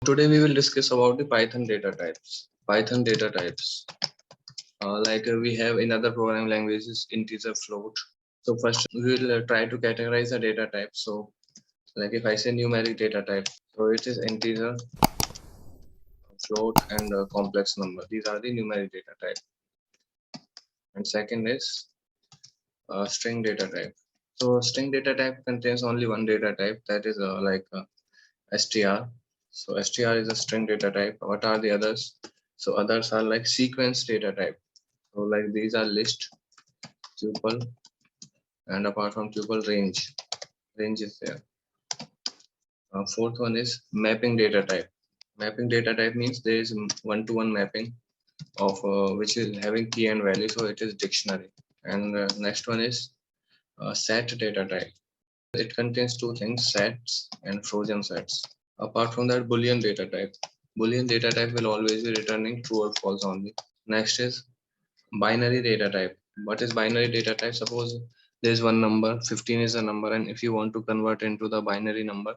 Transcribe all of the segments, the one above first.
Today we will discuss about the Python data types. Python data types. We have in other programming languages, integer, float. So first we will try to categorize the data type. So like if I say numeric data type, so it is integer, float, and complex number. These are the numeric data type. And second is string data type. So string data type contains only one data type, that is str. So str is a string data type. What are the others? So others are like sequence data type. So like these are list, tuple, and apart from tuple, range is there. Fourth one is mapping data type. Mapping data type means there is one-to-one mapping of which is having key and value, so it is dictionary. And next one is set data type. It contains two things, sets and frozen sets. Apart from that, boolean data type. Boolean data type will always be returning true or false only. Next is binary data type. What is binary data type? Suppose there is one number, 15 is a number, and if you want to convert into the binary number,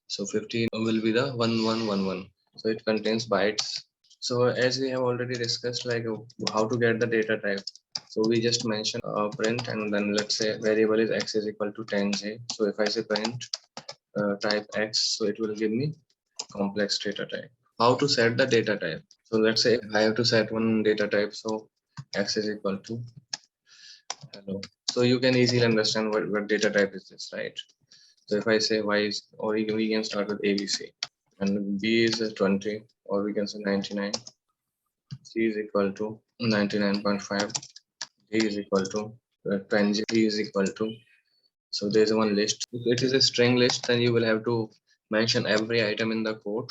so 15 will be the 1111. So it contains bytes. So as we have already discussed, like how to get the data type. So we just mentioned print, and then let's say variable is x is equal to 10j. So if I say print type x, so it will give me complex data type. How to set the data type? So let's say I have to set one data type, so x is equal to hello. So you can easily understand what data type is this, right? So if I say y is, or we can start with ABC, and b is 20, or we can say 99, c is equal to 99.5, d is equal to 10, d is equal to. So there is one list. If it is a string list, then you will have to mention every item in the code.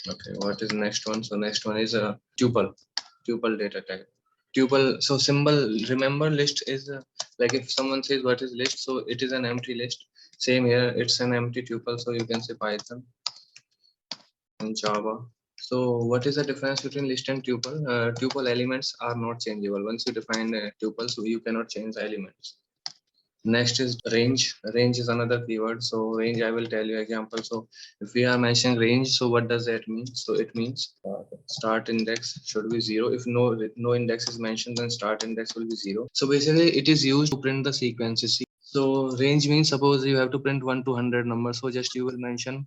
Okay, what is next one? So next one is a tuple data type. Tuple, so symbol, remember list is like if someone says what is list, so it is an empty list. Same here, it's an empty tuple, so you can say Python and Java. So what is the difference between list and tuple? Tuple elements are not changeable. Once you define a tuple, so you cannot change the elements. Next is range. Range is another keyword. So range, I will tell you example. So if we are mentioning range, so what does that mean? So it means start index should be 0. If no index is mentioned, then start index will be 0. So basically it is used to print the sequences. So range means suppose you have to print 1 to 100 numbers. So just you will mention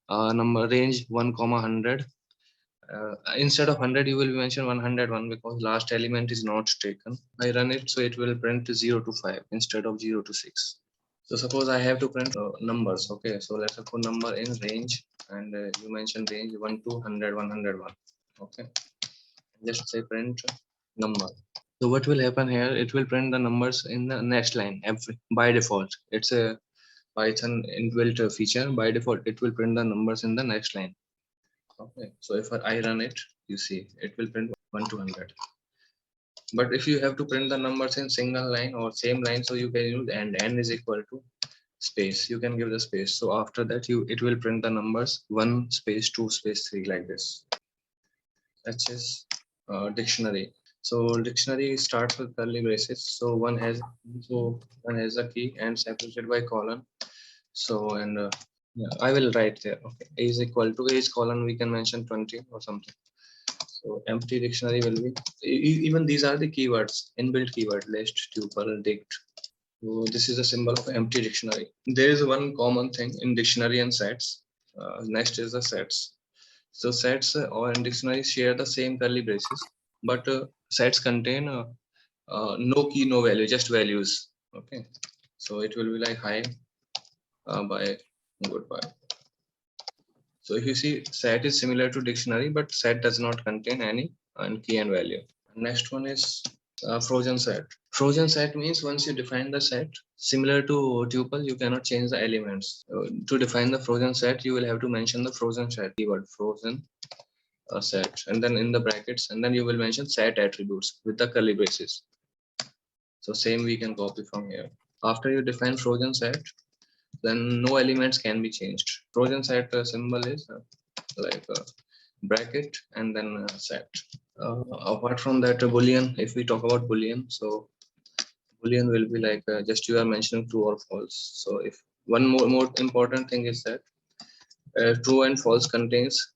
number range 1 comma 100. Instead of 100 you will mention 101 because last element is not taken. I run it, so it will print 0 to 5 instead of 0 to 6. So suppose I have to print numbers. Okay, so let's put number in range, and you mention range 1 to 100, 101. Okay, just say print number. So what will happen here? It will print the numbers in the next line by default. It's a Python inbuilt feature. By default it will print the numbers in the next line. Okay, so if I run it, you see it will print 1 to 100. But if you have to print the numbers in single line or same line, so you can use and n is equal to space. You can give the space. So after that, it will print the numbers 1 space 2 space 3 like this. That is dictionary. So dictionary starts with curly braces. So one has a key and separated by colon. So and yeah, I will write there. Okay, a is equal to a colon. We can mention 20 or something. So empty dictionary will be even these are the keywords, inbuilt keyword list, tuple, dict. So this is a symbol of empty dictionary. There is one common thing in dictionary and sets. Next is the sets. So sets or in dictionaries share the same curly braces, but sets contain no key, no value, just values. Okay, so it will be like hi, bye, goodbye. So if you see, set is similar to dictionary, but set does not contain any key and value. Next one is frozen set. Frozen set means once you define the set, similar to tuple, you cannot change the elements. To define the frozen set, you will have to mention the frozen set keyword, frozen set, and then in the brackets, and then you will mention set attributes with the curly braces. So same we can copy from here. After you define frozen set, then no elements can be changed. Frozen set symbol is like a bracket and then set. Apart from that, boolean, if we talk about boolean, so boolean will be like just you are mentioning true or false. So if one more important thing is that true and false contains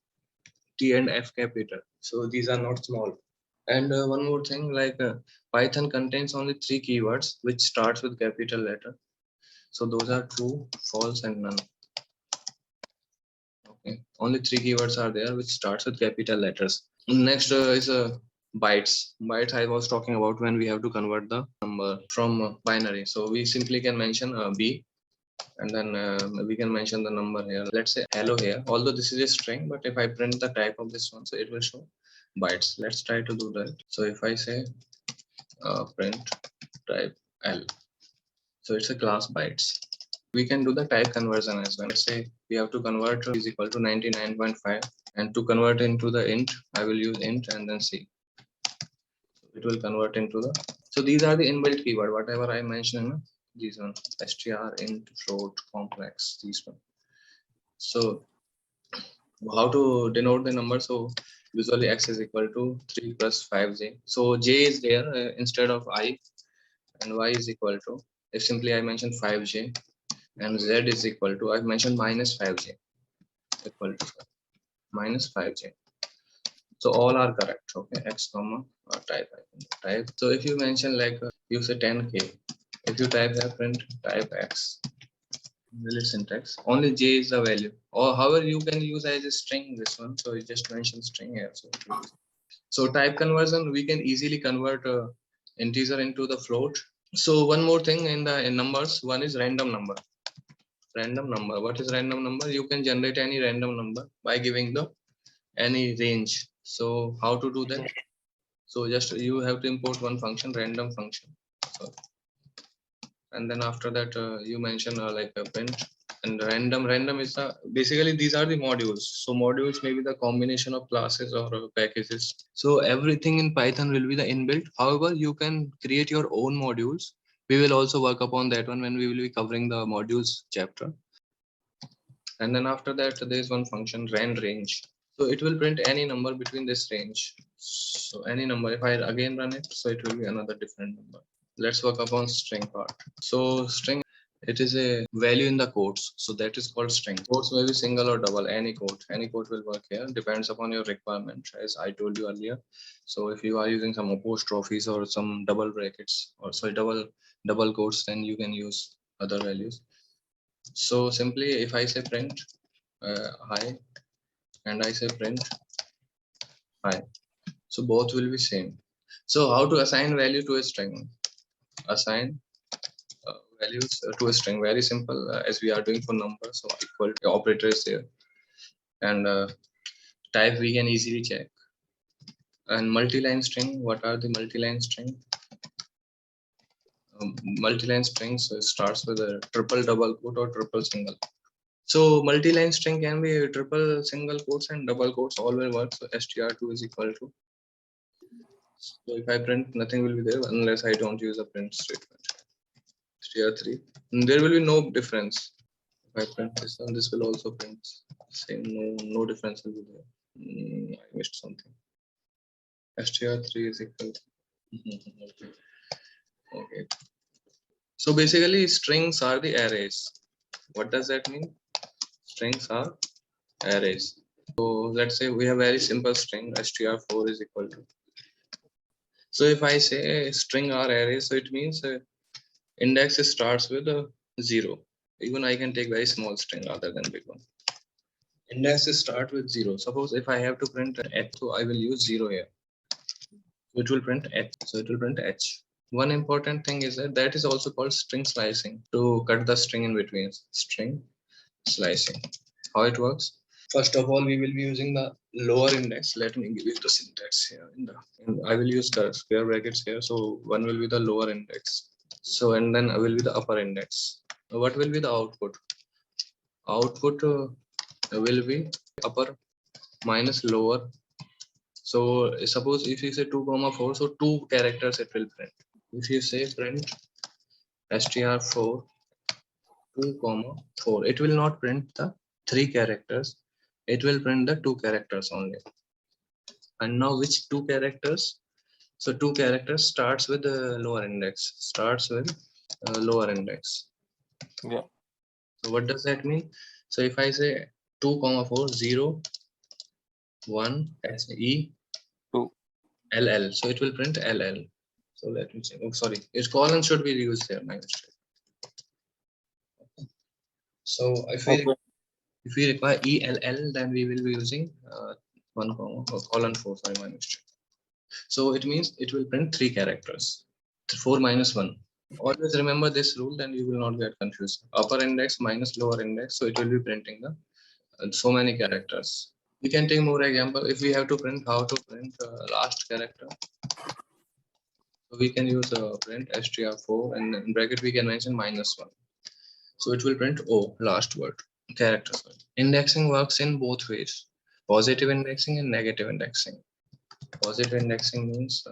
T and F capital. So these are not small. And one more thing, like Python contains only 3 keywords which starts with capital letter. So those are true, false, and none. Okay, only 3 keywords are there which starts with capital letters. Next is bytes. Bytes I was talking about when we have to convert the number from binary. So we simply can mention B, and then we can mention the number here. Let's say hello here. Although this is a string, but if I print the type of this one, so it will show bytes. Let's try to do that. So if I say print type L, so it's a class bytes. We can do the type conversion as well. Let's say we have to convert is equal to 99.5, and to convert into the int, I will use int and then C. It will convert into the. So these are the inbuilt keyword. Whatever I mentioned, these one str, int, float, complex, these one. So how to denote the number? So usually x is equal to 3 plus 5j. So j is there instead of I, and y is equal to, if simply I mention 5j, and z is equal to, I've mentioned minus 5j, equal to minus 5j. So all are correct. Okay, x comma type. So if you mention like you say 10k, if you type here print type x, delete syntax, only j is the value, or however you can use as a string this one. So you just mention string here. So type conversion, we can easily convert integer into the float. So one more thing in numbers, one is random number. Random number. What is random number? You can generate any random number by giving the any range. So how to do that? So just you have to import one function, random function. So, and then after that you mention like a print, and random is basically these are the modules. So modules may be the combination of classes or packages. So everything in Python will be the inbuilt. However, you can create your own modules. We will also work upon that one when we will be covering the modules chapter. And then after that there is one function range. So it will print any number between this range. So any number, if I again run it, so it will be another different number. Let's work upon string part. So string, it is a value in the quotes. So that is called string. Quotes may be single or double, any quote will work here, depends upon your requirement, as I told you earlier. So if you are using some apostrophes or some double brackets, or sorry, double quotes, then you can use other values. So simply if I say print hi, and I say print hi, so both will be same. So how to assign value to a string? Assign values to a string, very simple, as we are doing for numbers. So equal to operator is there, and type we can easily check. And multi-line string, what are the multi-line string? Multi-line strings starts with a triple double quote or triple single. So multi-line string can be triple single quotes and double quotes, all will work. So str2 is equal to. So if I print, nothing will be there unless I don't use a print statement. str3, there will be no difference. If I print this one, this will also print same. No difference will be there. I missed something. str3 is equal to. Okay. So basically, strings are the arrays. What does that mean? Strings are arrays. So let's say we have very simple string str4 is equal to. So if I say string are array, so it means index starts with a 0. Even I can take very small string rather than big one. Index start with 0. Suppose if I have to print h, so I will use 0 here. So it will print h. So it will print h. One important thing is that is also called string slicing, to cut the string in between. String slicing. How it works? First of all, we will be using the lower index. Let me give you the syntax here. I will use the square brackets here. So one will be the lower index. So and then will be the upper index. What will be the output? Output will be upper minus lower. So suppose if you say 2,4, so 2 characters it will print. If you say print str4 2,4, it will not print the 3 characters. It will print the 2 characters only. And now which 2 characters? So 2 characters starts with the lower index. Starts with lower index. Yeah. So what does that mean? So if I say 2,4 0 1 SE 2. LL. So it will print LL. So let me check. Oh, sorry. Its colon should be used here. My mistake. So if we require ELL, then we will be using 1 comma or colon 4. Sorry, my mistake. So it means it will print 3 characters. 4 minus 1. Always remember this rule, then you will not get confused. Upper index minus lower index. So it will be printing the so many characters. We can take more example. If we have to print how to print last character, so we can use print str4, and in bracket we can mention -1. So it will print O, last word character. Sorry. Indexing works in both ways: positive indexing and negative indexing. Positive indexing means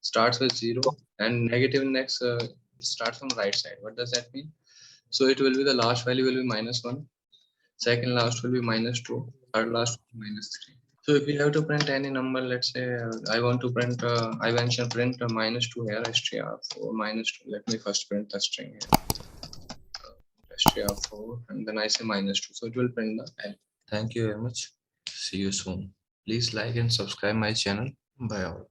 starts with 0, and negative index starts from right side. What does that mean? So it will be the last value will be -1, second last will be -2, third last will be -3. So if we have to print any number, let's say I want to print, I mentioned print -2 here, str4 -2. Let me first print the string here, str4, and then I say -2. So it will print the L. Thank you very much. See you soon. Please like and subscribe my channel. Bye all.